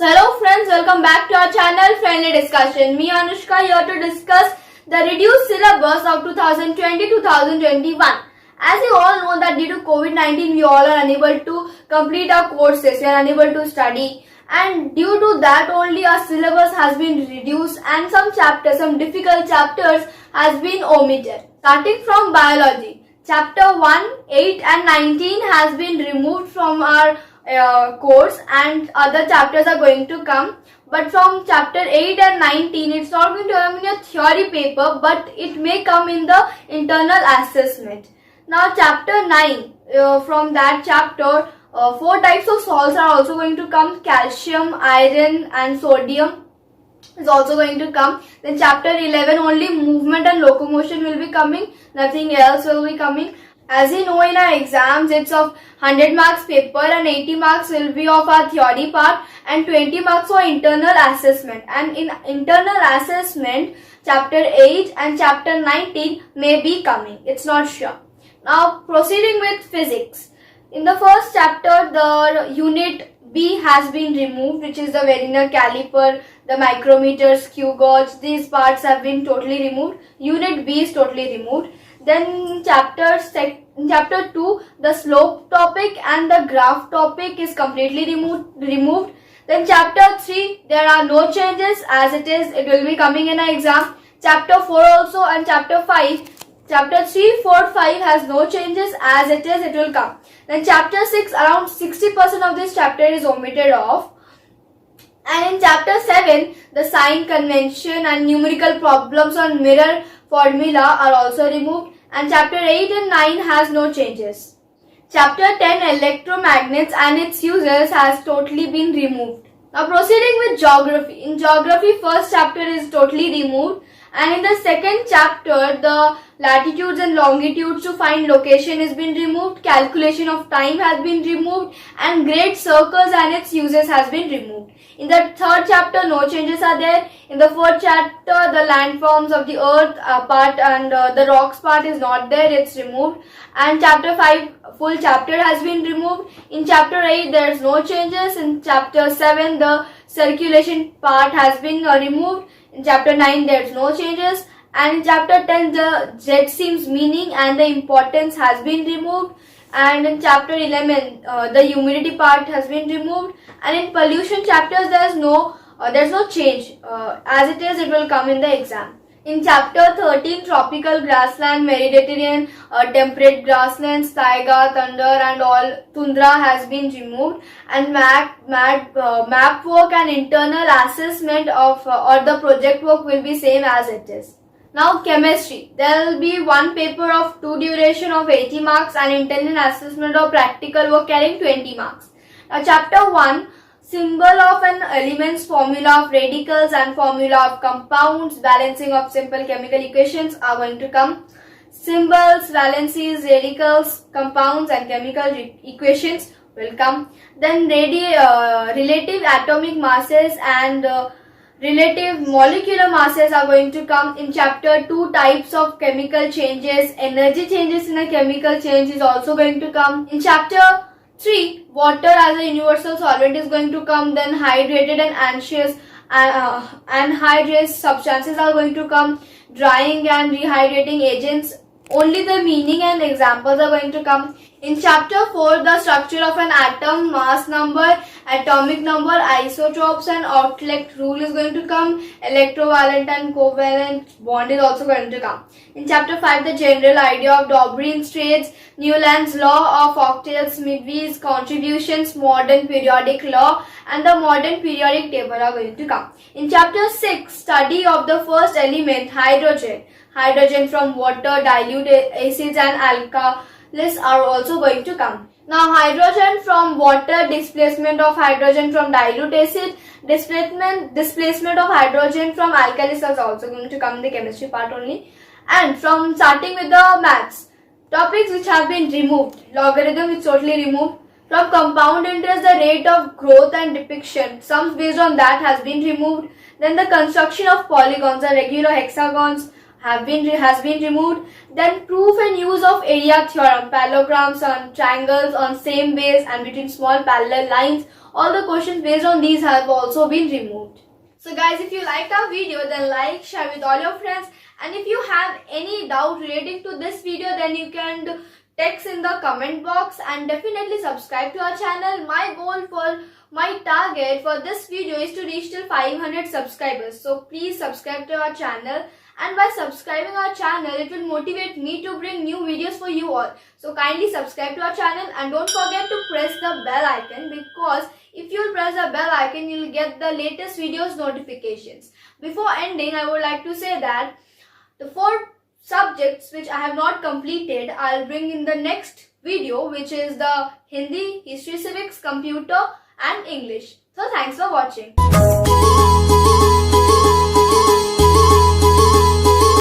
So hello friends, welcome back to our channel Friendly Discussion. Me Anushka here to discuss the reduced syllabus of 2020-2021. As you all know that due to COVID-19 we all are unable to complete our courses, we are unable to study, and due to that only our syllabus has been reduced and some chapters, some difficult chapters has been omitted. Starting from biology, chapter 1, 8 and 19 has been removed from our course and other chapters are going to come, but from chapter 8 and 19 it's not going to come in a theory paper, but it may come in the internal assessment. Now chapter 9, from that chapter 4 types of salts are also going to come. Calcium, iron and sodium is also going to come. Then chapter 11 only movement and locomotion will be coming, nothing else will be coming. As you know, in our exams it's of 100 marks paper and 80 marks will be of our theory part and 20 marks for internal assessment. And in internal assessment, chapter 8 and chapter 19 may be coming, it's not sure. Now proceeding with physics. In the first chapter, the unit B has been removed, which is the vernier caliper, the micrometer, skew gauge. These parts have been totally removed. Unit B is totally removed. Then chapter 2, the slope topic and the graph topic is completely removed. Then chapter 3, there are no changes as it is. It will be coming in an exam. Chapter 4 also and chapter 5. Chapter 3, 4, 5 has no changes as it is. It will come. Then chapter 6, around 60% of this chapter is omitted off. And in chapter 7, the sign convention and numerical problems on mirror formula are also removed, and chapter 8 and 9 has no changes. Chapter 10, electromagnets and its uses, has totally been removed. Now proceeding with geography. In geography, first chapter is totally removed, and in the second chapter, the latitudes and longitudes to find location has been removed, calculation of time has been removed, and great circles and its uses has been removed. In the third chapter, no changes are there. In the fourth chapter, the landforms of the earth part and the rocks part is not there, it's removed. And chapter 5, full chapter has been removed. In chapter 8, there is no changes. In chapter 7, the circulation part has been removed. In chapter 9, there is no changes. And in chapter 10, the jet stream's meaning and the importance has been removed. And in chapter 11, the humidity part has been removed. And in pollution chapters, there's no change. As it is, it will come in the exam. In chapter 13, tropical grassland, Mediterranean, temperate grasslands, taiga, thunder and all tundra has been removed. And map work and internal assessment of or the project work will be same as it is. Now chemistry, there will be one paper of 2 duration of 80 marks and internal assessment of practical work carrying 20 marks. Now chapter 1, symbol of an element's formula of radicals and formula of compounds, balancing of simple chemical equations are going to come. Symbols, valencies, radicals, compounds and chemical equations will come. Then relative atomic masses and relative molecular masses are going to come. In chapter 2, types of chemical changes, energy changes in a chemical change is also going to come. In chapter 3, water as a universal solvent is going to come. Then hydrated and anhydrous substances are going to come. Drying and rehydrating agents, only the meaning and examples are going to come. In chapter 4, the structure of an atom, mass number, atomic number, isotopes and Outlet rule is going to come. Electrovalent and covalent bond is also going to come. In chapter 5, the general idea of Dobrin's trades, Newland's law of octets, Midway's contributions, modern periodic law and the modern periodic table are going to come. In chapter 6, study of the first element, hydrogen. Hydrogen from water, dilute acids and alkalis are also going to come. Now hydrogen from water, displacement of hydrogen from dilute acid, displacement of hydrogen from alkalis is also going to come in the chemistry part only. And from starting with the maths, topics which have been removed, logarithm is totally removed. From compound interest, the rate of growth and depiction, sums based on that has been removed. Then the construction of polygons, the regular hexagons, has been removed. Then proof and use of area theorem, parallelograms on triangles on same base and between small parallel lines. All the questions based on these have also been removed. So guys, if you liked our video, then like, share with all your friends. And if you have any doubt relating to this video, then you can text in the comment box, and definitely subscribe to our channel. My target for this video is to reach till 500 subscribers. So please subscribe to our channel, and by subscribing our channel, it will motivate me to bring new videos for you all. So kindly subscribe to our channel and don't forget to press the bell icon, because if you press the bell icon, you will get the latest videos notifications. Before ending, I would like to say that the 4 subjects which I have not completed, I'll bring in the next video, which is the Hindi, History, Civics, Computer and English. So thanks for watching.